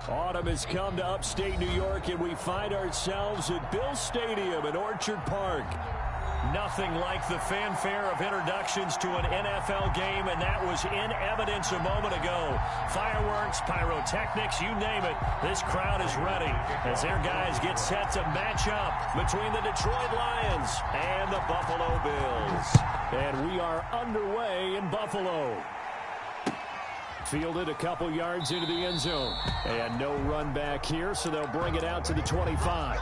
Autumn has come to upstate New York, and we find ourselves at Bill Stadium in Orchard Park. Nothing like the fanfare of introductions to an NFL game, and that was in evidence a moment ago. Fireworks, pyrotechnics, you name it. This crowd is ready as their guys get set to match up between the Detroit Lions and the Buffalo Bills. And we are underway in Buffalo. Fielded a couple yards into the end zone. And no run back here, so they'll bring it out to the 25.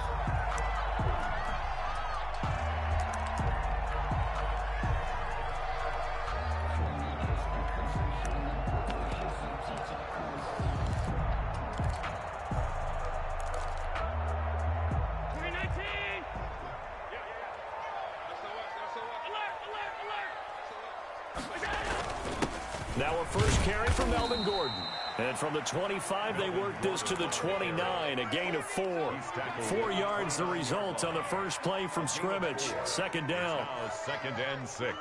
Now a first carry from Melvin Gordon. And from the 25, they work this to the 29, a gain of 4. 4 yards the result on the first play from scrimmage. Second down. Second and 6. 26,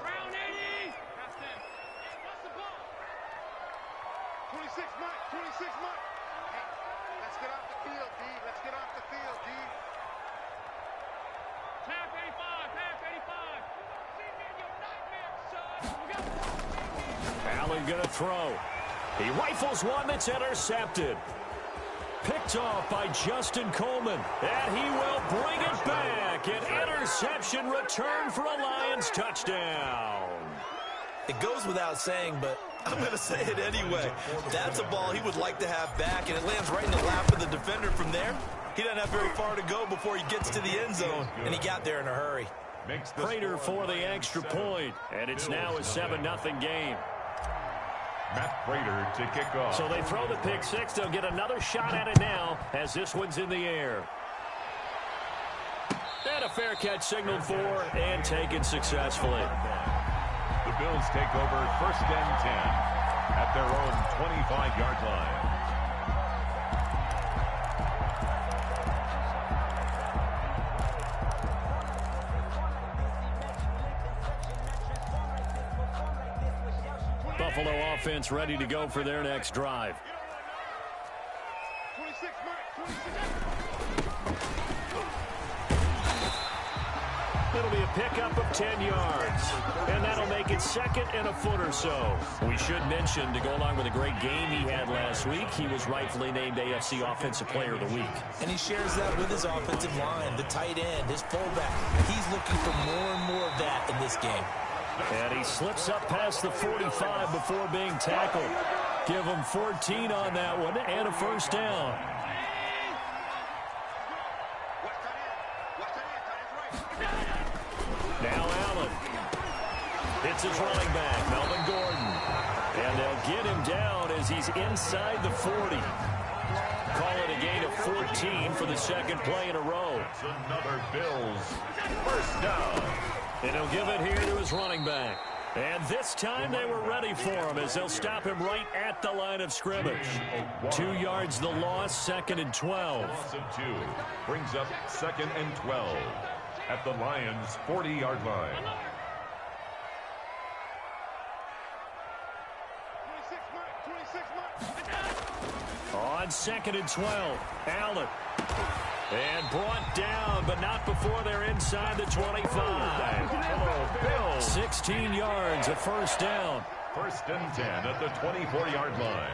round 80. Pass 10. Pass the ball. 26, Mike. 26, Mike. Hey, let's get off the field, D. Let's get off the field, D. Tap 85. Tap 85. Allen going to throw. He rifles one that's intercepted. Picked off by Justin Coleman. And he will bring it back. An interception return for a Lions touchdown. It goes without saying, but I'm going to say it anyway. That's a ball he would like to have back, and it lands right in the lap of the defender from there. He doesn't have very far to go before he gets to the end zone, and he got there in a hurry. Prater for the extra point, and it's now a 7-0 game. Matt Prater to kick off. So they throw the pick six. They'll get another shot at it now as this one's in the air. And a fair catch signaled for and taken successfully. The Bills take over first and 10 at their own 25-yard line. Buffalo offense ready to go for their next drive. 26, Mike. 26. It'll be a pickup of 10 yards, and that'll make it second and a foot or so. We should mention, to go along with a great game he had last week, he was rightfully named AFC Offensive Player of the Week. And he shares that with his offensive line, the tight end, his fullback. He's looking for more and more of that in this game. And he slips up past the 45 before being tackled. Give him 14 on that one and a first down. Now Allen. It's his running back, Melvin Gordon. And they'll get him down as he's inside the 40. Call it a gain of 14 for the second play in a row. It's another Bills first down. And he'll give it here to his running back. And this time they were ready for him as they'll stop him right at the line of scrimmage. 2 yards the loss, second and 12. Loss of 2 brings up second and 12 at the Lions' 40-yard line. 26, Mike. On second and 12, Allen. And brought down, but not before they're inside the 25. Hello, Bills. 16 yards, a first down. First and 10 at the 24-yard line.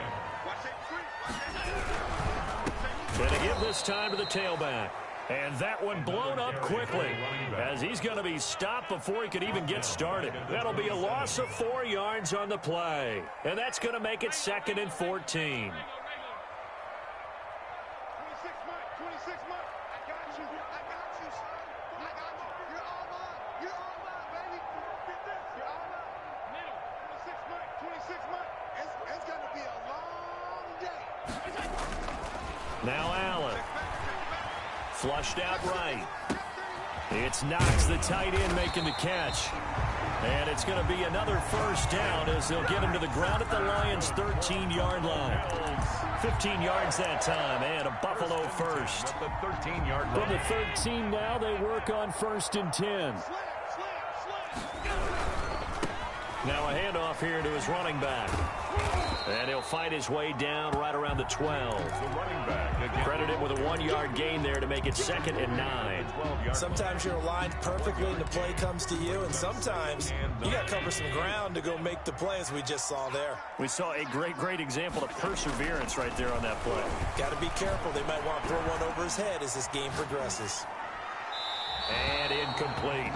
Going to give this time to the tailback. And that one blown up quickly as he's going to be stopped before he could even get started. That'll be a loss of 4 yards on the play. And that's going to make it second and 14. Now Allen. Flushed out right. It's Knox, the tight end, making the catch. And it's going to be another first down as they'll get him to the ground at the Lions' 13-yard line. 15 yards that time, and a Buffalo first. The 13-yard line. From the 13 now, they work on first and 10. Now a handoff here to his running back. And he'll fight his way down right around the 12. The running back again. Credited with a 1-yard gain there to make it 2nd and 9. Sometimes you're aligned perfectly and the play comes to you, and sometimes you got to cover some ground to go make the play, as we just saw there. We saw a great example of perseverance right there on that play. Got to be careful. They might want to throw one over his head as this game progresses. And incomplete.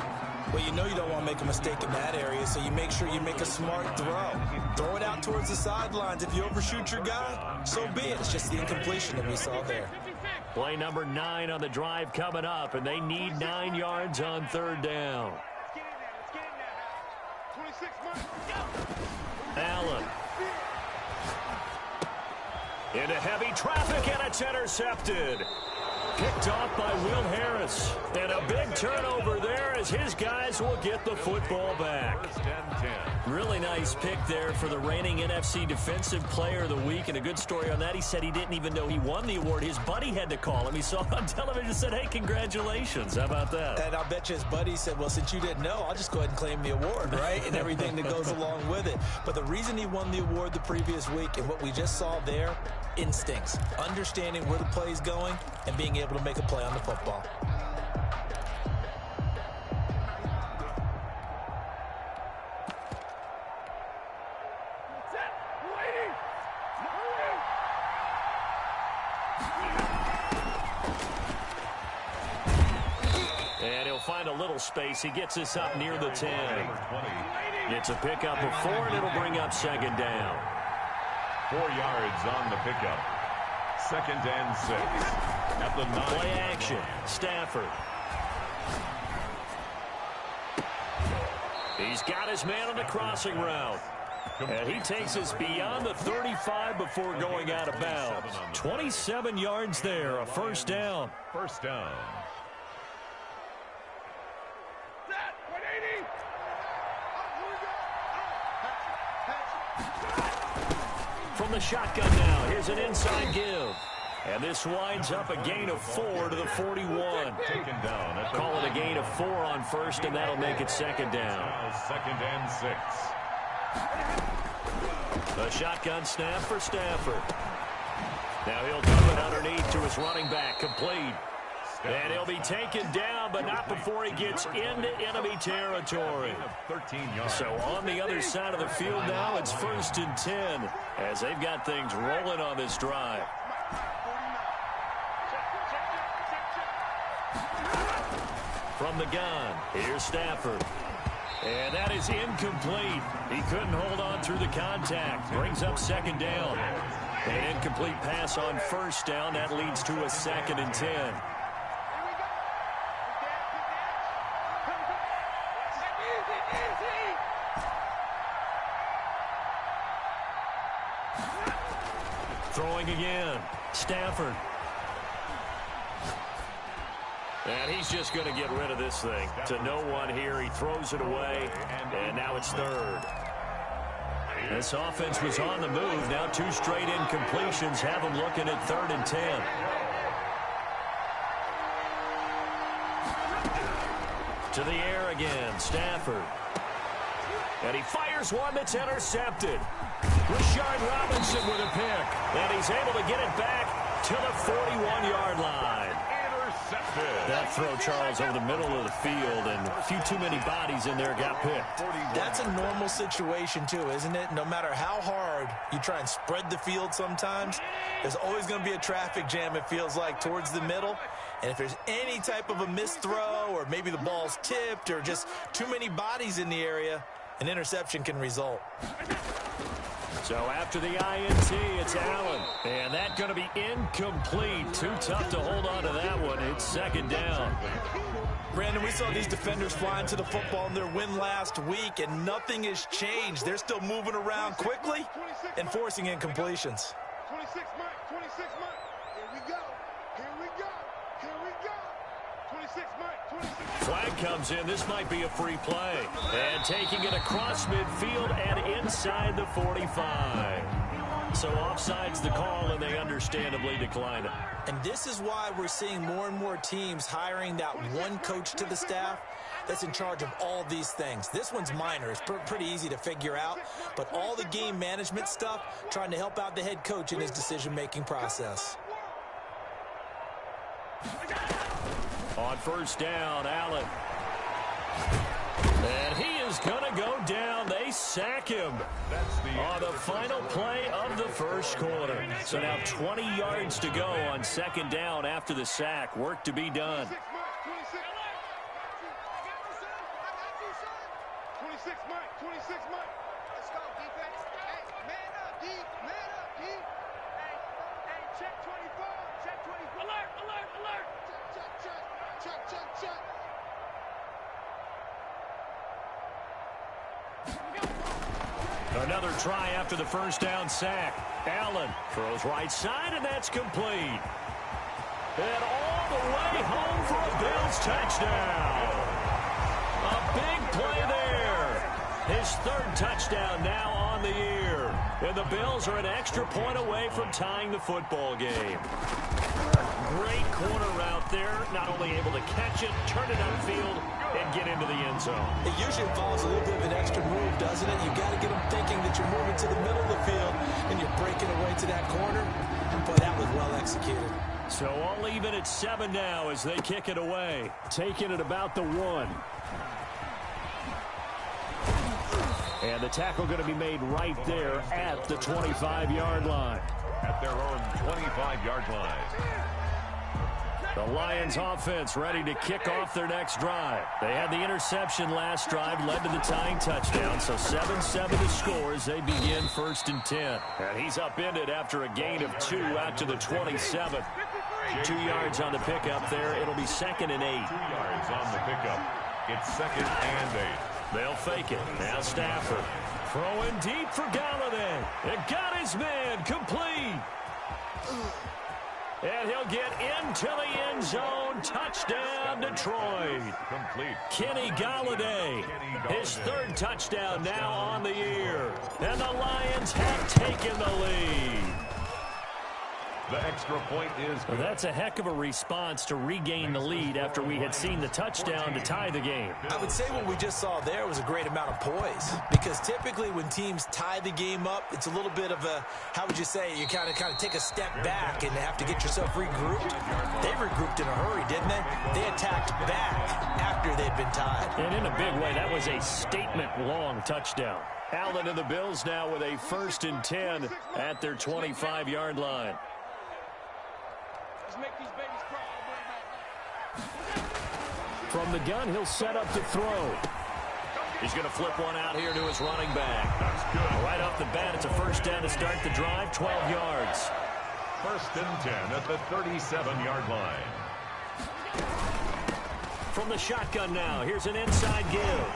Well, you know you don't want to make a mistake in that area, so you make sure you make a smart throw. Throw it out towards the sidelines. If you overshoot your guy, so be it. It's just the incompletion that we saw there. Play number 9 on the drive coming up, and they need 9 yards on 3rd down. Allen. Into heavy traffic, and it's intercepted. Picked off by Will Harris. And a big turnover there as his guys will get the football back. Really nice pick there for the reigning NFC Defensive Player of the Week. And a good story on that. He said he didn't even know he won the award. His buddy had to call him. He saw him on television and said, hey, congratulations. How about that? And I'll bet you his buddy said, well, since you didn't know, I'll just go ahead and claim the award, right? And everything that goes along with it. But the reason he won the award the previous week and what we just saw there, instincts, understanding where the play is going and being able to make a play on the football. And he'll find a little space. He gets this up near the 10. It's a pickup of 4, and it'll bring up 2nd down. 4 yards on the pickup. 2nd and 6. At the 9. Play action. Stafford. He's got his man on the crossing route. And he takes us beyond the 35 before going out of bounds. 27 yards there, a 1st down. 1st down. From the shotgun now, here's an inside give. And this winds up a gain of 4 to the 41. Taken down. Call it a gain of 4 on 1st, and that'll make it 2nd down. Now 2nd and 6. The shotgun snap for Stafford. Now he'll dump it underneath to his running back, complete. And he'll be taken down, but not before he gets into enemy territory. 13 yards. So on the other side of the field now, it's 1st and 10 as they've got things rolling on this drive. From the gun, here's Stafford. And that is incomplete. He couldn't hold on through the contact. Brings up 2nd down. An incomplete pass on 1st down. That leads to a 2nd and 10. Throwing again. Stafford. And he's just going to get rid of this thing. To no one here. He throws it away. And now it's 3rd. This offense was on the move. Now 2 straight incompletions have them looking at 3rd and 10. To the air again. Stafford. And he fires one that's intercepted. Rashard Robinson with a pick. And he's able to get it back to the 41-yard line. Intercepted. That throw, Charles, over the middle of the field, and a few too many bodies in there got picked. That's a normal situation, too, isn't it? No matter how hard you try and spread the field sometimes, there's always going to be a traffic jam, it feels like, towards the middle. And if there's any type of a missed throw or maybe the ball's tipped or just too many bodies in the area, an interception can result. So after the INT, it's Allen. And that's going to be incomplete. Too tough to hold on to that one. It's 2nd down. Brandon, we saw these defenders flying to the football in their win last week, and nothing has changed. They're still moving around quickly and forcing incompletions. 26 Mike, 26 Mike. Here we go. Here we go. Here we go. 26 Mike, 26. Flag comes in. This might be a free play. And taking it across midfield and inside the 45. So offside's the call, and they understandably decline it. And this is why we're seeing more and more teams hiring that one coach to the staff that's in charge of all these things. This one's minor. It's pretty easy to figure out, but all the game management stuff, trying to help out the head coach in his decision-making process. On first down, Allen. And he is going to go down. They sack him on the final play of the first quarter. So now 20 yards to go on second down after the sack. Work to be done. 26, Mike. 26, Mike. Let's go, defense. Hey, man up, D. Man up, D. Hey, check 24. Check 24. Alert, alert, alert. Check. Another try after the first down sack. Allen throws right side, and that's complete. And all the way home for a Bills touchdown. A big play there. His third touchdown now on the year. And the Bills are an extra point away from tying the football game. Great corner route there. Not only able to catch it, turn it upfield, and get into the end zone. It usually involves a little bit of an extra move, doesn't it? You've got to get them thinking that you're moving to the middle of the field and you're breaking away to that corner. But that was well executed. So all even at 7 now as they kick it away. Taking it about the 1. And the tackle going to be made right there at the 25-yard line. At their own 25-yard line. The Lions offense ready to kick off their next drive. They had the interception last drive, led to the tying touchdown. So 7-7 the score as they begin first and 10. And he's upended after a gain of 2 out to the 27. 2 yards on the pickup there. It'll be 2nd and 8. 2 yards on the pickup. It's 2nd and 8. They'll fake it. Now Stafford throwing deep for Galladay. It got his man complete. And he'll get into the end zone. Touchdown, Detroit. Complete. Kenny Galladay, his third touchdown now on the year. And the Lions have taken the lead. The extra point is good. That's a heck of a response to regain the lead after we had seen the touchdown to tie the game. I would say what we just saw there was a great amount of poise, because typically when teams tie the game up, it's a little bit of a, how would you say, you kind of take a step back and have to get yourself regrouped. They regrouped in a hurry, didn't they? They attacked back after they'd been tied. And in a big way, that was a statement-long touchdown. Allen and the Bills now with a 1st and 10 at their 25-yard line. Let's make these babies cry all the way back. From the gun, he'll set up to throw. He's going to flip one out here to his running back. That's good. Right off the bat, it's a first down to start the drive, 12 yards. 1st and 10 at the 37-yard line. From the shotgun now, here's an inside give.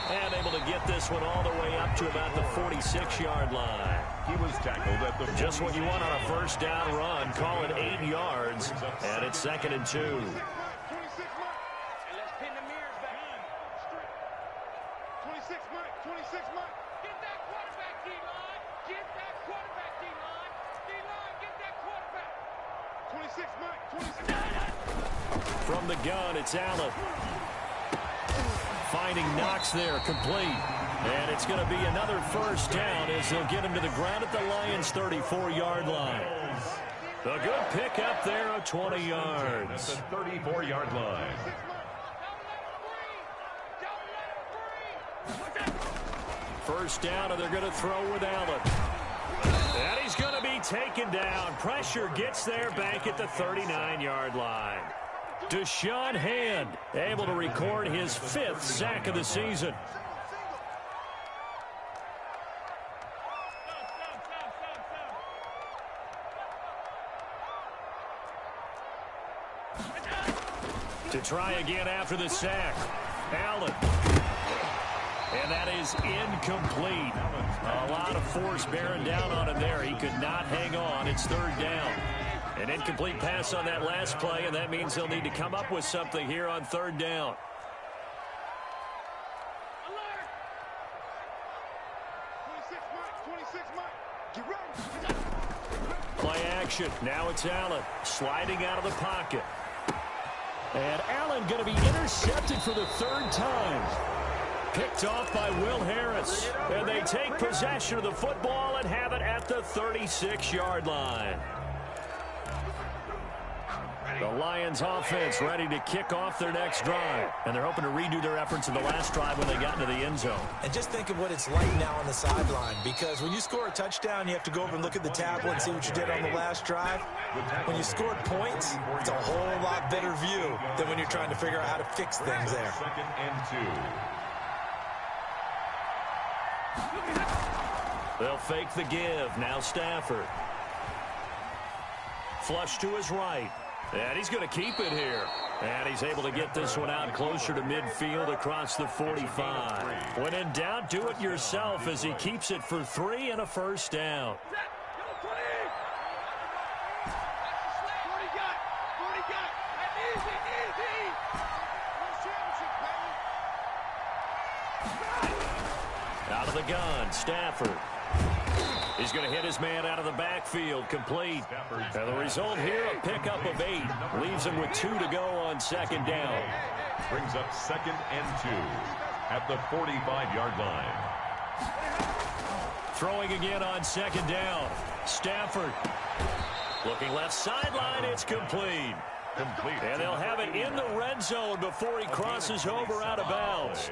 And able to get this one all the way up to about the 46-yard line. He was tackled at the Just what you want on a first down run. Call it 8 yards, and it's 2nd and 2. 26 Mike. And let's pin the mirrors back. 26 Mike. 26 Mike. Get that quarterback, D-line. Get that quarterback, D-line. D-line, get that quarterback. 26 Mike. 26. From the gun, it's Allen. Finding Knox there, complete. And it's going to be another first down as they'll get him to the ground at the Lions' 34-yard line. A good pick up there of 20 yards. At the 34-yard line. First down, and they're going to throw with Allen. And he's going to be taken down. Pressure gets there back at the 39-yard line. Deshaun Hand able to record his 5th sack of the season. To try again after the sack. Allen. And that is incomplete. A lot of force bearing down on him there. He could not hang on. It's 3rd down. An incomplete pass on that last play, and that means they'll need to come up with something here on 3rd down. Alert! 26 Mike. Get ready. Play action. Now it's Allen sliding out of the pocket. And Allen going to be intercepted for the third time. Picked off by Will Harris. And they take possession of the football and have it at the 36-yard line. The Lions offense ready to kick off their next drive. And they're hoping to redo their efforts in the last drive when they got into the end zone. And just think of what it's like now on the sideline, because when you score a touchdown, you have to go over and look at the tablet and see what you did on the last drive. When you scored points, it's a whole lot better view than when you're trying to figure out how to fix things there. 2nd and 2. They'll fake the give. Now Stafford. Flush to his right. And he's going to keep it here. And he's able to get this one out closer to midfield across the 45. When in doubt, do it yourself as he keeps it for 3 and a first down. Out of the gun, Stafford. He's going to hit his man out of the backfield, complete. And the result here, a pickup of 8. Leaves him with 2 to go on second down. Brings up 2nd and 2 at the 45-yard line. Throwing again on second down. Stafford. Looking left sideline, it's complete. And they'll have it in the red zone before he crosses over out of bounds.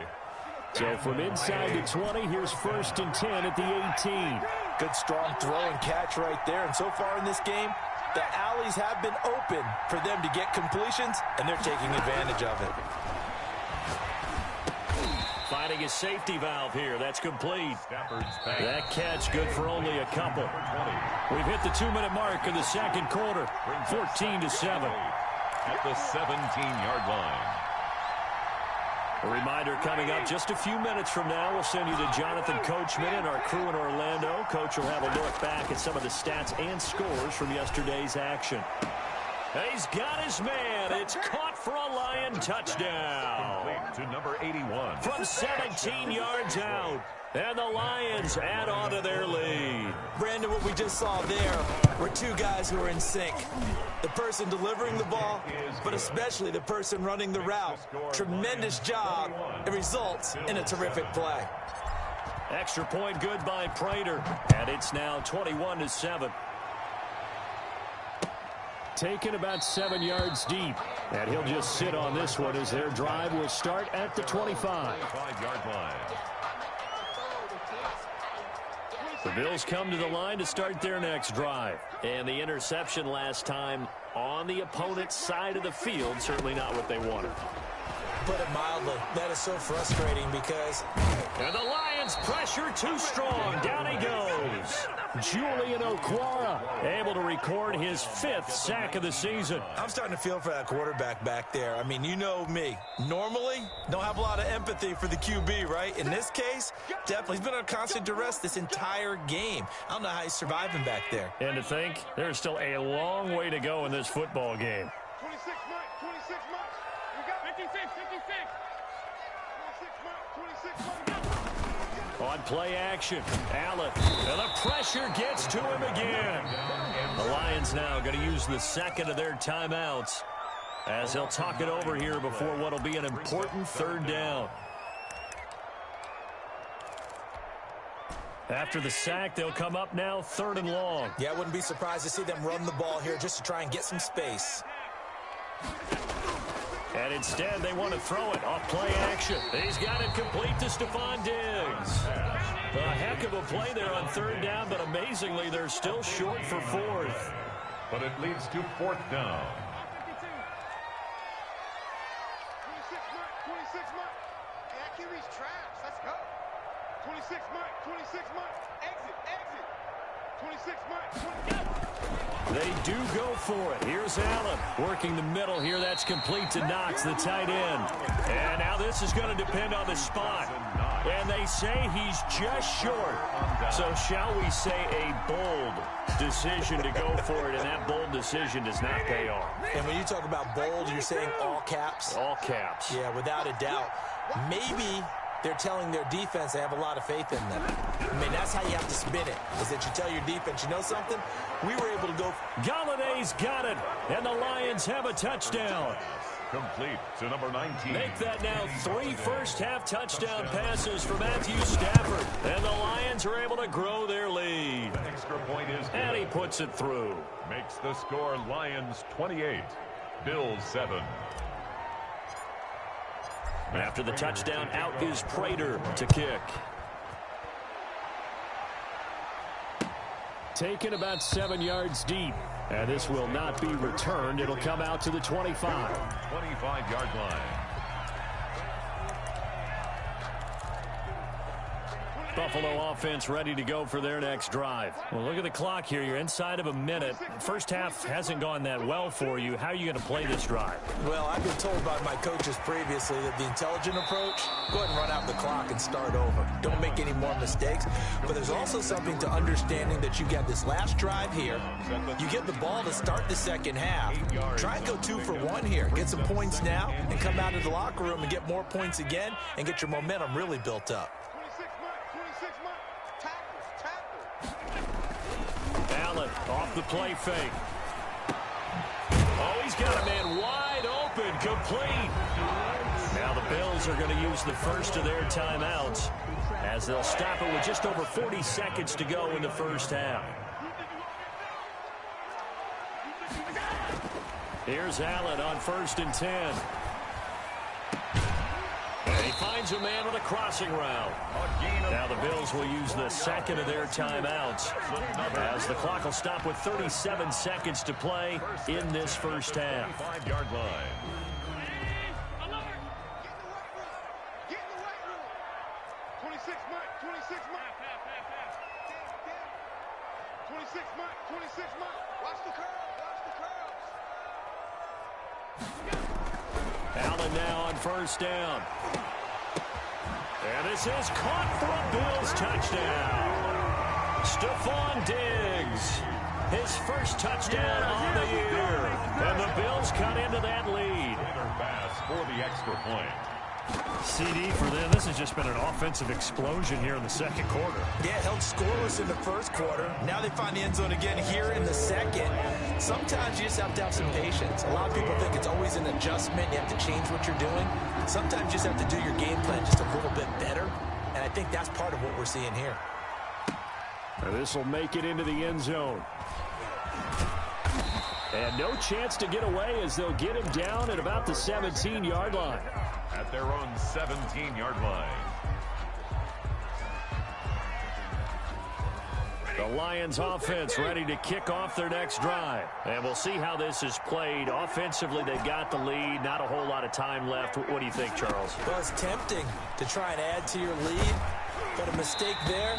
So from inside the 20, here's 1st and 10 at the 18. Good strong throw and catch right there. And so far in this game, the alleys have been open for them to get completions, and they're taking advantage of it. Finding his safety valve here. That's complete. That catch good for only a couple. We've hit the 2-minute mark in the second quarter. 14-7. At the 17-yard line. A reminder coming up just a few minutes from now. We'll send you to Jonathan Coachman and our crew in Orlando. Coach will have a look back at some of the stats and scores from yesterday's action. He's got his man. It's caught for a Lion touchdown. To number 81. From 17 yards out. And the Lions add on to their lead. Brandon, what we just saw there were two guys who are in sync. The person delivering the ball, but especially the person running the route. Tremendous job. It results in a terrific play. Extra point good by Prater. And it's now 21-7. Taken about 7 yards deep. And he'll just sit on this one as their drive will start at the 25. 5-yard line. The Bills come to the line to start their next drive. And the interception last time on the opponent's side of the field, certainly not what they wanted. Put it mildly, that is so frustrating because... And the Lions pressure too strong. Down he goes. Julian Okwara able to record his 5th sack of the season. I'm starting to feel for that quarterback back there. I mean, you know me. Normally, don't have a lot of empathy for the QB, right? In this case, definitely. He's been on constant duress this entire game. I don't know how he's surviving back there. And to think, there's still a long way to go in this football game. 26 Mike, 26 Mike. We got 56, 56. 26 Mike, 26 Mike. On play action, Allen. And the pressure gets to him again. The Lions now going to use the second of their timeouts as they'll talk it over here before what will be an important 3rd down. After the sack, they'll come up now 3rd and long. Yeah, I wouldn't be surprised to see them run the ball here just to try and get some space. And instead, they want to throw it off play action. He's got it complete to Stephon Diggs. A heck of a play there on 3rd down, but amazingly, they're still short for 4th. But it leads to 4th down. 26 Mike, 26 Mike. Hey, that QB's trash. Let's go. 26 Mike, 26 Mike. Exit, exit. 26 Mike, 20. They do go for it. Here's Allen working the middle here. That's complete to Knox, the tight end. And now this is going to depend on the spot. And they say he's just short. So shall we say a bold decision to go for it, and that bold decision does not pay off. And when you talk about bold, you're saying all caps? All caps. Yeah, without a doubt. Maybe they're telling their defense they have a lot of faith in them. I mean, that's how you have to spin it, is that you tell your defense, you know something? We were able to go. Galladay's got it, and the Lions have a touchdown. Complete to number 19. Make that now 3 first-half touchdown passes for Matthew Stafford. And the Lions are able to grow their lead. The extra point is good. And he puts it through. Makes the score Lions 28, Bills 7. After the touchdown, out is Prater to kick. Taken about 7 yards deep. And this will not be returned. It'll come out to the 25. 25-yard line. Buffalo offense ready to go for their next drive. Well, look at the clock here. You're inside of a minute. First half hasn't gone that well for you. How are you going to play this drive? Well, I've been told by my coaches previously that the intelligent approach, go ahead and run out the clock and start over. Don't make any more mistakes. But there's also something to understanding that you got this last drive here. You get the ball to start the second half. Try and go 2 for 1 here. Get some points now and come out of the locker room and get more points again and get your momentum really built up. Allen off the play fake. Oh, he's got a man wide open, complete. Now the Bills are going to use the first of their timeouts as they'll stop it with just over 40 seconds to go in the first half. Here's Allen on 1st and 10. And he finds a man on a crossing route. Now the Bills will use the second of their timeouts as the clock will stop with 37 seconds to play in this first half. 5-yard line. Get in the weight room. 26 Mike, 26 Mike. 26 Mike, 26 Mike. Watch the curls, watch the curls. Allen now on 1st down. And this is caught for a Bills touchdown. Stephon Diggs, his first touchdown on the year. And the Bills cut into that lead. Pass for the extra point. CD for them. This has just been an offensive explosion here in the second quarter. Yeah, held scoreless in the first quarter. Now they find the end zone again here in the second. Sometimes you just have to have some patience. A lot of people think it's always an adjustment. You have to change what you're doing. Sometimes you just have to do your game plan just a little bit better. And I think that's part of what we're seeing here. This will make it into the end zone. And no chance to get away as they'll get him down at about the 17-yard line. At their own 17-yard line. The Lions offense ready to kick off their next drive. And we'll see how this is played. Offensively, they've got the lead. Not a whole lot of time left. What do you think, Charles? Well, it's tempting to try and add to your lead, but a mistake there,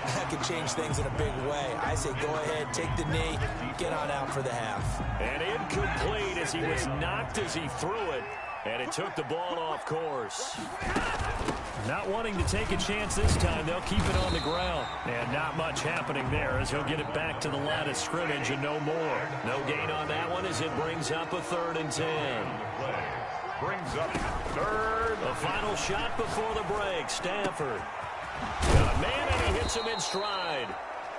that could change things in a big way. I say go ahead, take the knee, get on out for the half. And incomplete as he was knocked as he threw it. And it took the ball off course. Not wanting to take a chance this time, they'll keep it on the ground. And not much happening there as he'll get it back to the line of scrimmage and no more. No gain on that one as it brings up a 3rd and 10. Brings up 3rd. The final shot before the break. Stafford. Got a man and he hits him in stride.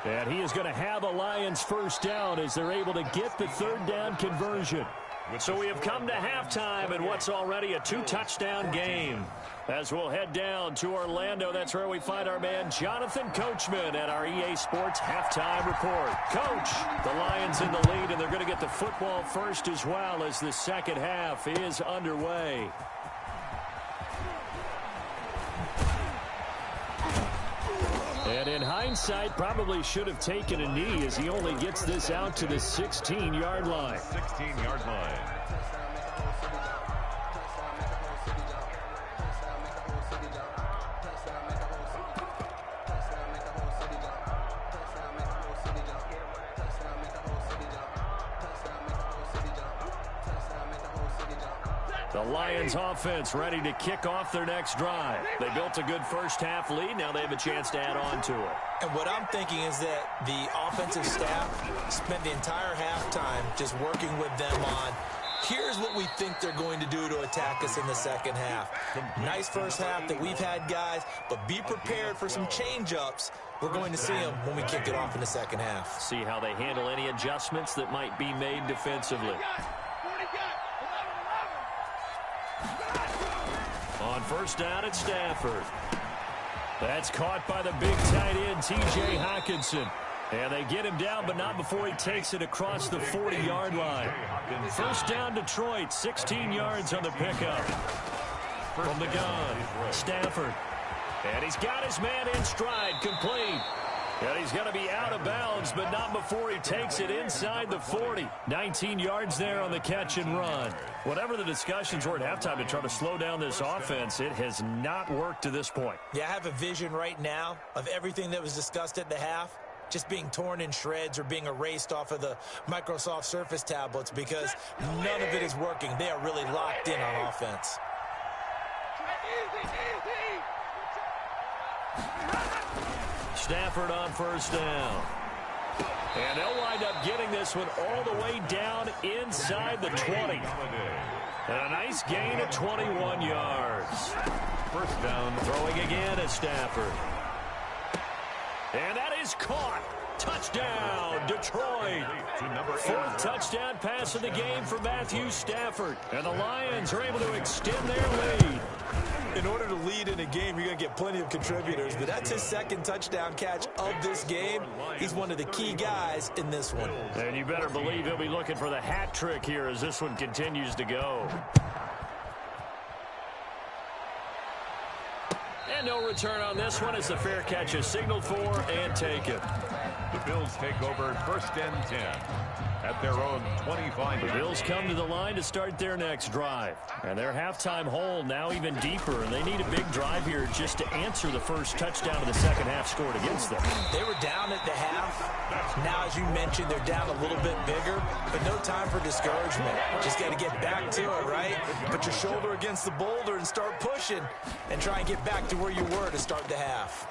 And he is going to have a Lions first down as they're able to get the 3rd down conversion. So we have come to halftime in what's already a 2-touchdown game. As we'll head down to Orlando, that's where we find our man Jonathan Coachman at our EA Sports Halftime Report. Coach, the Lions in the lead, and they're going to get the football first as well as the second half is underway. And in hindsight, probably should have taken a knee as he only gets this out to the 16-yard line. 16-yard line. The Lions offense ready to kick off their next drive. They built a good first half lead. Now they have a chance to add on to it. And what I'm thinking is that the offensive staff spent the entire halftime just working with them on, here's what we think they're going to do to attack us in the second half. Nice first half that we've had, guys, but be prepared for some change-ups. We're going to see them when we kick it off in the second half. See how they handle any adjustments that might be made defensively. first down at Stafford. That's caught by the big tight end, T.J. Hockenson. And they get him down, but not before he takes it across the 40-yard line. First down, Detroit, 16 yards on the pickup. From the gun, Stafford. And he's got his man in stride, complete. And he's going to be out of bounds, but not before he takes it inside the 40. 19 yards there on the catch and run. Whatever the discussions were at halftime to try to slow down this offense, it has not worked to this point. Yeah, I have a vision right now of everything that was discussed at the half just being torn in shreds or being erased off of the Microsoft Surface tablets because none of it is working. They are really locked in on offense. Stafford on first down. And they'll wind up getting this one all the way down inside the 20. And a nice gain of 21 yards. First down. Throwing again at Stafford. And that is caught. Touchdown, Detroit. Fourth touchdown pass of the game for Matthew Stafford. And the Lions are able to extend their lead. In order to lead in a game, you're going to get plenty of contributors, but that's his second touchdown catch of this game. He's one of the key guys in this one. And you better believe he'll be looking for the hat trick here as this one continues to go. And no return on this one as the fair catch is signaled for and taken. The Bills take over first and 10 at their own 25. The Bills come to the line to start their next drive. And their halftime hole now even deeper, and they need a big drive here just to answer the first touchdown of the second half scored against them. They were down at the half. Now, as you mentioned, they're down a little bit bigger, but no time for discouragement. Just got to get back to it, right? Put your shoulder against the boulder and start pushing and try and get back to where you were to start the half.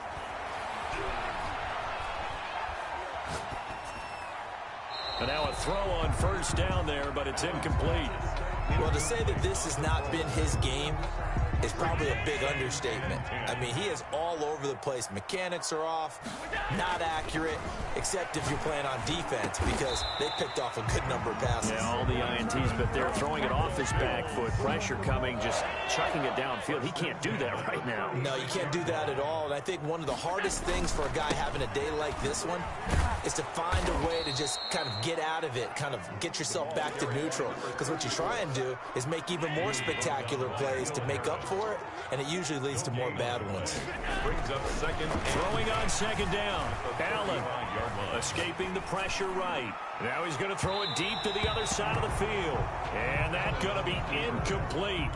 And now a throw on first down there, but it's incomplete. Well, to say that this has not been his game is probably a big understatement. I mean, he is all over the place. Mechanics are off, not accurate, except if you're playing on defense because they picked off a good number of passes. Yeah, all the INTs, but they're throwing it off his back foot. Pressure coming, just chucking it downfield. He can't do that right now. No, you can't do that at all. And I think one of the hardest things for a guy having a day like this one is to find a way to just kind of get out of it, kind of get yourself back to neutral. Because what you try and do is make even more spectacular plays to make up for it, and it usually leads to more bad ones. Brings up second. Throwing on second down. Allen escaping the pressure right. Now he's going to throw it deep to the other side of the field. And that's going to be incomplete.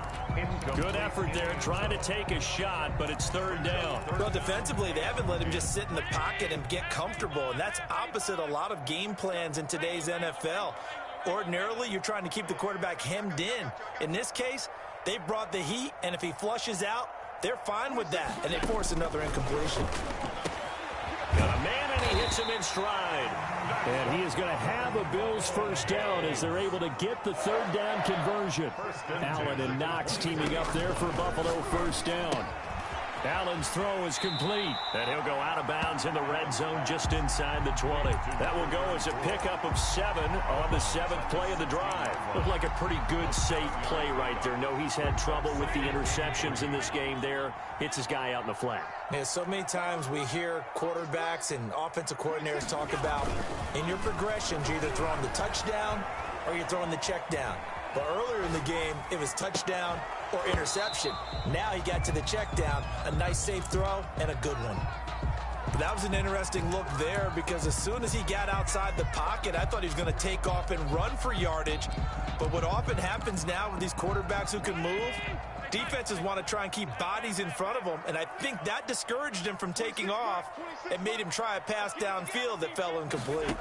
Good effort there trying to take a shot, but it's third down. Well, defensively, they haven't let him just sit in the pocket and get comfortable, and that's opposite a lot of game plans in today's NFL. Ordinarily, you're trying to keep the quarterback hemmed in. In this case, they brought the heat, and if he flushes out, they're fine with that, and they force another incompletion. Got a man, and he hits him in stride. And he is going to have a Bills first down as they're able to get the third down conversion. Allen and Knox teaming up there for Buffalo first down. Allen's throw is complete, and he'll go out of bounds in the red zone just inside the 20. That will go as a pickup of 7 on the 7th play of the drive. Looked like a pretty good, safe play right there. No, he's had trouble with the interceptions in this game there. Hits his guy out in the flat. Yeah, so many times we hear quarterbacks and offensive coordinators talk about in your progressions, you're either throwing the touchdown or you're throwing the check down. But earlier in the game, it was touchdown or interception. Now he got to the check down, a nice safe throw, and a good one. But that was an interesting look there because as soon as he got outside the pocket, I thought he was going to take off and run for yardage. But what often happens now with these quarterbacks who can move, defenses want to try and keep bodies in front of them, and I think that discouraged him from taking off and made him try a pass downfield that fell incomplete.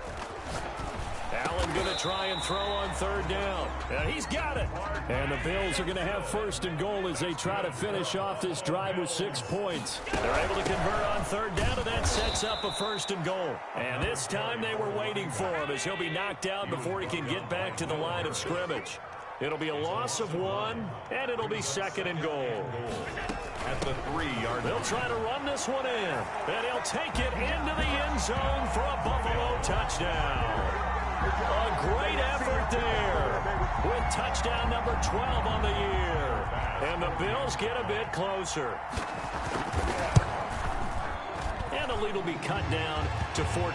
Allen going to try and throw on third down. And he's got it. And the Bills are going to have first and goal as they try to finish off this drive with 6 points. They're able to convert on third down, and that sets up a first and goal. And this time they were waiting for him as he'll be knocked out before he can get back to the line of scrimmage. It'll be a loss of 1, and it'll be second and goal. At the 3-yard line. They'll try to run this one in, and he'll take it into the end zone for a Buffalo touchdown. A great effort there with touchdown number 12 on the year. And the Bills get a bit closer. And the lead will be cut down to 14.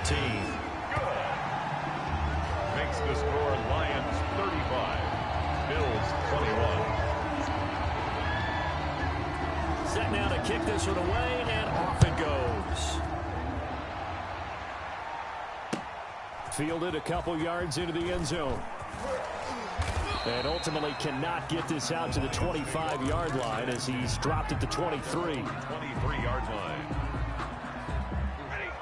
Makes the score Lions 35, Bills 21. Set now to kick this one away, and off it goes. Fielded a couple yards into the end zone. And ultimately cannot get this out to the 25-yard line as he's dropped at the 23. 23-yard line.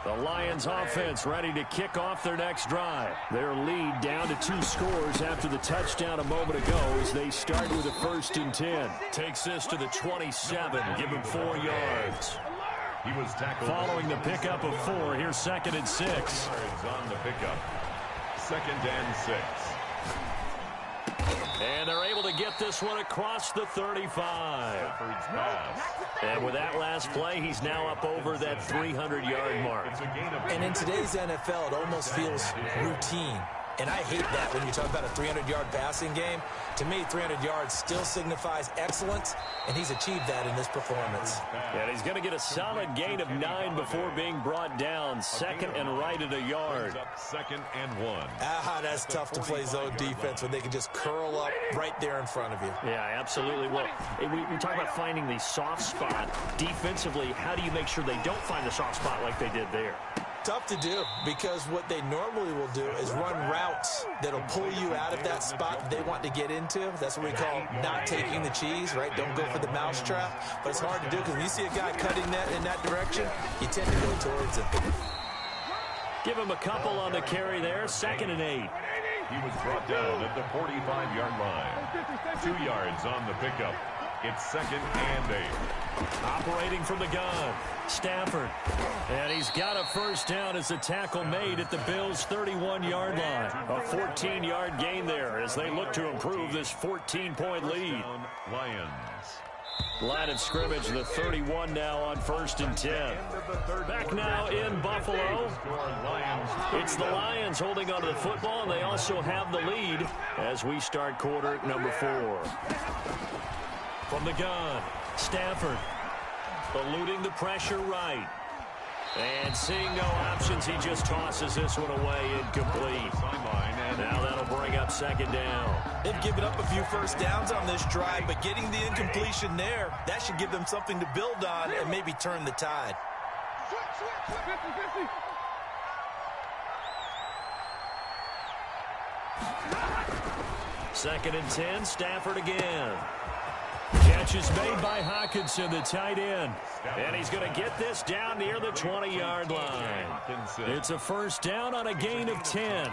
The Lions offense ready to kick off their next drive. Their lead down to 2 scores after the touchdown a moment ago as they start with a 1st and 10. Takes this to the 27, give him 4 yards. He was tackled. Following the pickup of 4, here's 2nd and 6. Yards on the pickup. 2nd and 6. And they're able to get this one across the 35. Stafford's pass. And with that last play, he's now up over that 300-yard mark. It's a gain of And in today's NFL, it almost feels routine. And I hate that when you talk about a 300-yard passing game. To me, 300 yards still signifies excellence, and he's achieved that in this performance. And he's going to get a solid gain of 9 before being brought down. 2nd and right at a yard. 2nd and 1. Ah, that's tough to play zone defense when they can just curl up right there in front of you. Yeah, absolutely. Well, we talk about finding the soft spot. Defensively, how do you make sure they don't find the soft spot like they did there? Tough to do, because what they normally will do is run routes that'll pull you out of that spot they want to get into. That's what we call not taking the cheese, right? Don't go for the mousetrap. But it's hard to do because when you see a guy cutting that in that direction, you tend to go towards him. Give him a couple on the carry there. 2nd and 8. He was brought down at the 45-yard line. 2 yards on the pickup. It's 2nd and 8. Operating from the gun, Stafford. And he's got a 1st down as the tackle made at the Bills' 31-yard line. A 14-yard gain there as they look to improve this 14-point lead. Lions. Line of scrimmage, the 31 now on 1st and 10. Back now in Buffalo. It's the Lions holding onto the football, and they also have the lead as we start quarter number 4. From the gun, Stafford eluding the pressure right. And seeing no options, he just tosses this one away, incomplete. Now that'll bring up 2nd down. They've given up a few 1st downs on this drive, but getting the incompletion there, that should give them something to build on and maybe turn the tide. 2nd and 10, Stafford again. Catch is made by Hockenson, the tight end. And he's going to get this down near the 20-yard line. It's a 1st down on a gain of 10.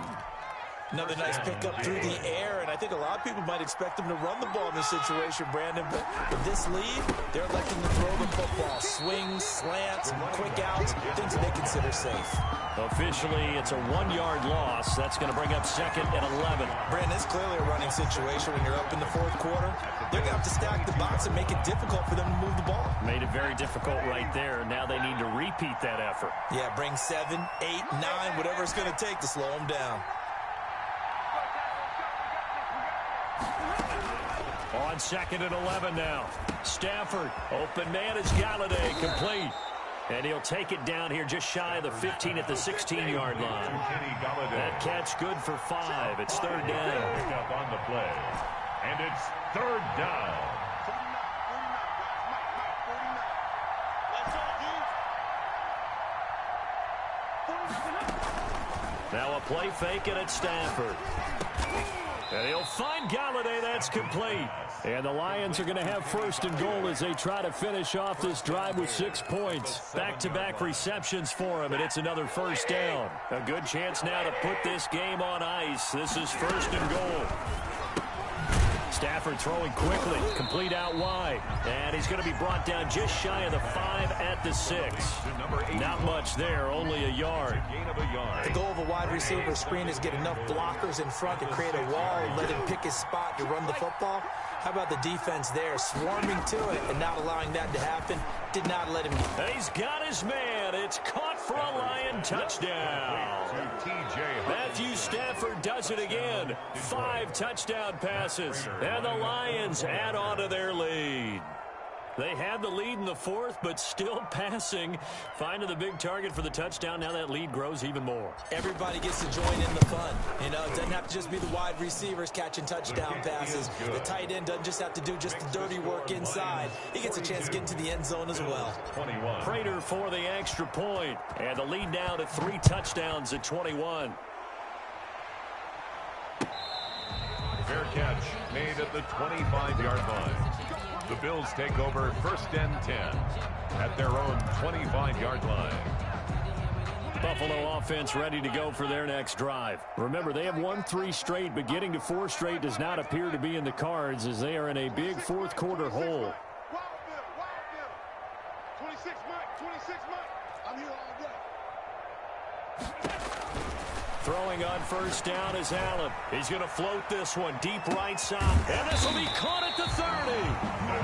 Another nice pickup through the air, and I think a lot of people might expect them to run the ball in this situation, Brandon, but with this lead, they're electing to throw the football. Swings, slants, quick outs, things that they consider safe. Officially, it's a 1-yard loss. That's going to bring up 2nd and 11. Brandon, it's clearly a running situation when you're up in the 4th quarter. They're going to have to stack the box and make it difficult for them to move the ball. Made it very difficult right there. Now they need to repeat that effort. Yeah, bring 7, 8, 9, whatever it's going to take to slow them down. On 2nd and 11 now. Stafford, open man is Galladay, complete. And he'll take it down here just shy of the 15 at the 16-yard line. That catch good for 5. It's 3rd down. Pick up on the play. And it's 3rd down. Now a play fake and it's Stafford. And he'll find Galladay. That's complete. And the Lions are going to have 1st and goal as they try to finish off this drive with 6 points. Back-to-back receptions for him, and it's another 1st down. A good chance now to put this game on ice. This is 1st and goal. Stafford throwing quickly, complete out wide. And he's going to be brought down just shy of the 5 at the 6. Not much there, only a yard. The goal of a wide receiver screen is get enough blockers in front to create a wall and let him pick his spot to run the football. How about the defense there, swarming to it and not allowing that to happen? Did not let him get. He's got his man. It's caught for a Lion touchdown. Matthew Stafford does it again. 5 touchdown passes. And the Lions add on to their lead. They had the lead in the 4th, but still passing. Finding the big target for the touchdown. Now that lead grows even more. Everybody gets to join in the fun. You know, it doesn't have to just be the wide receivers catching touchdown passes. The tight end doesn't just have to do just the dirty work inside. He gets a chance to get into the end zone as well. Prater for the extra point. And the lead now to 3 touchdowns at 21. Fair catch made at the 25-yard line. The Bills take over 1st and 10 at their own 25-yard line. Buffalo offense ready to go for their next drive. Remember, they have won 3 straight, but getting to 4 straight does not appear to be in the cards as they are in a big 4th quarter hole. 26 Mike, 26 Mike. I'm here all day. Throwing on 1st down is Allen. He's going to float this one deep right side. And this will be caught at the 30.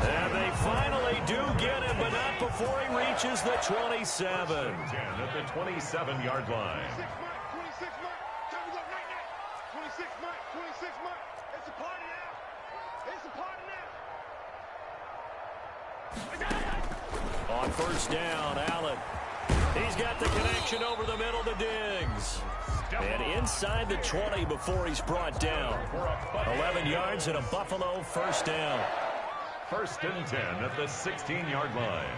And they finally do get him, but not before he reaches the 27. At the 27-yard line. 26 Mike. Time to go right now. 26 Mike, 26 Mike. It's a party now. It's a party now. On 1st down, Allen. He's got the connection over the middle to Diggs. And inside the 20 before he's brought down. 11 yards and a Buffalo 1st down. 1st and 10 at the 16-yard line.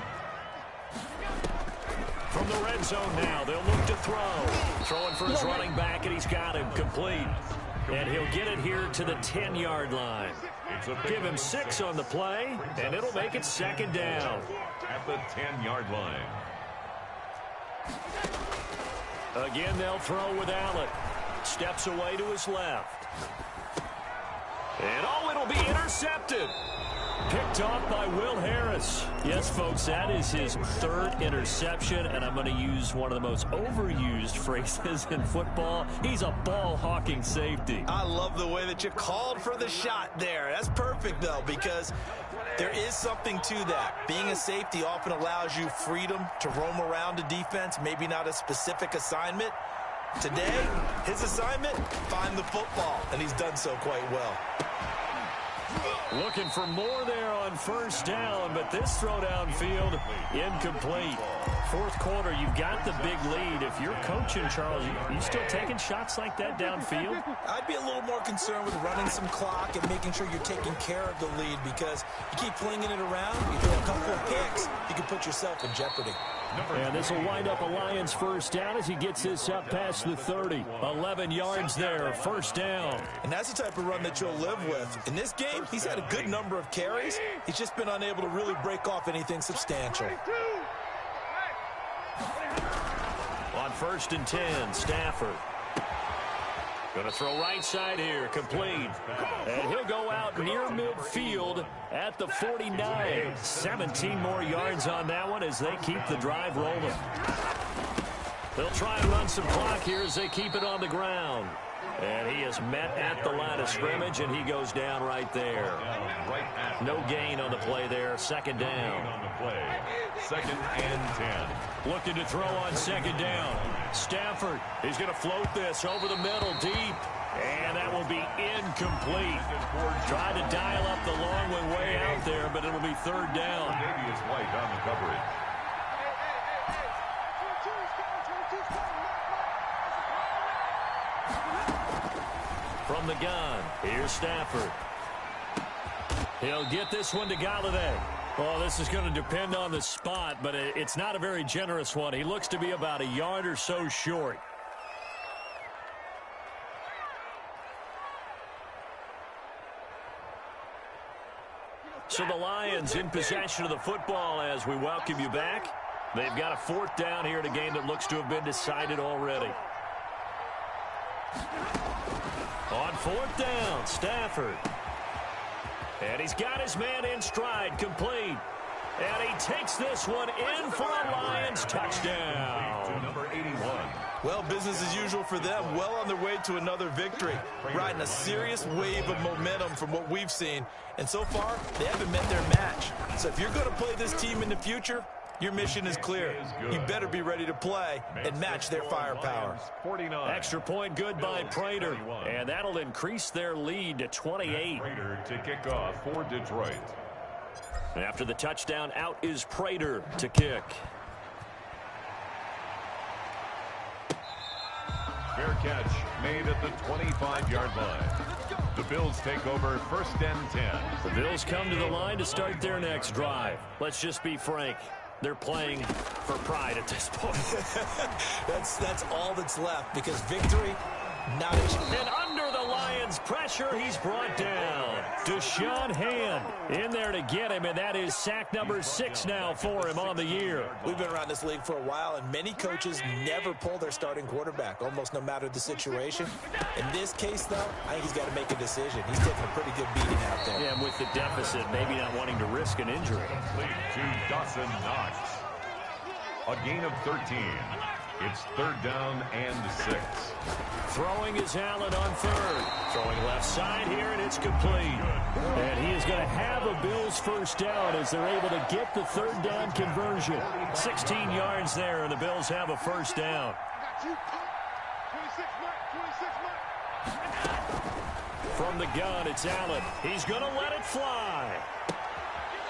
From the red zone now, they'll look to throw. Throwing for his running back, and he's got him complete. And he'll get it here to the 10-yard line. Give him 6 on the play, and it'll make it 2nd down. At the 10-yard line. Again, they'll throw with Allen. Steps away to his left. And it'll be intercepted. Picked off by Will Harris. Yes, folks, that is his 3rd interception, and I'm going to use one of the most overused phrases in football. He's a ball-hawking safety. I love the way that you called for the shot there. That's perfect, though, because there is something to that. Being a safety often allows you freedom to roam around a defense, maybe not a specific assignment. Today, his assignment, find the football, and he's done so quite well. Looking for more there on 1st down, but this throw downfield incomplete. 4th quarter, you've got the big lead. If you're coaching, Charles, you still taking shots like that downfield? I'd be a little more concerned with running some clock and making sure you're taking care of the lead, because you keep flinging it around, you throw a couple of picks, you can put yourself in jeopardy. And this will wind up a Lions 1st down as he gets this up past the 30. 11 yards there, 1st down. And that's the type of run that you'll live with. In this game, he's had a good number of carries. He's just been unable to really break off anything substantial. On 1st and 10, Stafford. Going to throw right side here, complete. And he'll go out near midfield at the 49. 17 more yards on that one as they keep the drive rolling. They'll try and run some clock here as they keep it on the ground. And he is met at the line of scrimmage, and he goes down right there. No gain on the play there, 2nd down. On the play, 2nd and 10. Looking to throw on 2nd down. Stafford is going to float this over the middle deep. And that will be incomplete. Tried to dial up the long one way out there, but it'll be 3rd down. Davius White on the coverage. From the gun, here's Stafford. He'll get this one to Galladay. Well, this is going to depend on the spot, but it's not a very generous one. He looks to be about a yard or so short. So the Lions in possession of the football as we welcome you back. They've got a 4th down here in a game that looks to have been decided already. On 4th down, Stafford. And he's got his man in stride, complete. And he takes this one in for a Lions touchdown. To number 81. Well, business as usual for them. Well on their way to another victory. Riding a serious wave of momentum from what we've seen. And so far, they haven't met their match. So if you're going to play this team in the future, your mission is clear. You better be ready to play and match their firepower. Extra point good by Prater. And that'll increase their lead to 28. Prater to kick off for Detroit. After the touchdown, out is Prater to kick. Fair catch made at the 25-yard line. The Bills take over 1st and 10. The Bills come to the line to start their next drive. Let's just be frank. They're playing for pride at this point. That's all that's left because victory, not a chance. And under the Lions' pressure, he's brought down. Deshaun Hand in there to get him, and that is sack number 6 now for him on the year. We've been around this league for a while, and many coaches never pull their starting quarterback, almost no matter the situation. In this case, though, I think he's got to make a decision. He's taking a pretty good beating out there. Yeah, and with the deficit, maybe not wanting to risk an injury. Complete to Dawson Knox. A gain of 13. It's 3rd down and 6. Throwing is Allen on 3rd. Throwing left side here, and it's complete. And he is going to have a Bills first down as they're able to get the 3rd down conversion. 16 yards there, and the Bills have a first down. From the gun, it's Allen. He's going to let it fly.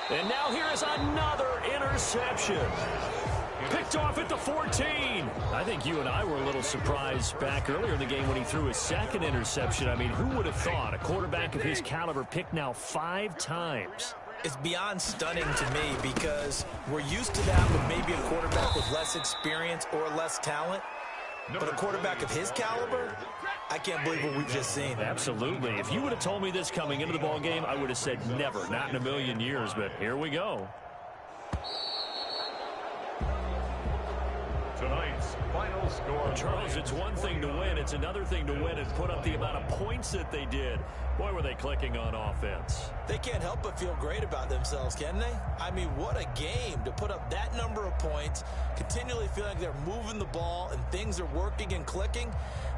And now here is another interception. Picked off at the 14. I think you and I were a little surprised back earlier in the game when he threw his 2nd interception. I mean, who would have thought a quarterback of his caliber picked now 5 times? It's beyond stunning to me because we're used to that with maybe a quarterback with less experience or less talent. But a quarterback of his caliber, I can't believe what we've just seen. Absolutely. If you would have told me this coming into the ball game, I would have said never, not in a million years. But here we go. Tonight's final score. Charles, it's one thing to win. It's another thing to win and put up the amount of points that they did. Boy, were they clicking on offense. They can't help but feel great about themselves, can they? I mean, what a game to put up that number of points, continually feeling like they're moving the ball and things are working and clicking.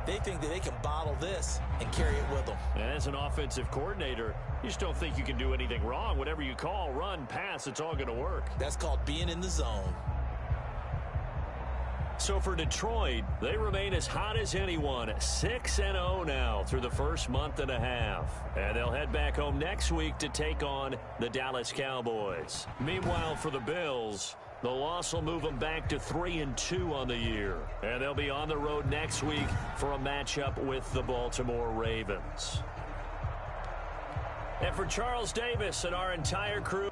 They think that they can bottle this and carry it with them. And as an offensive coordinator, you just don't think you can do anything wrong. Whatever you call, run, pass, it's all going to work. That's called being in the zone. So for Detroit, they remain as hot as anyone, 6-0 now through the first month and a half. And they'll head back home next week to take on the Dallas Cowboys. Meanwhile, for the Bills, the loss will move them back to 3-2 on the year. And they'll be on the road next week for a matchup with the Baltimore Ravens. And for Charles Davis and our entire crew,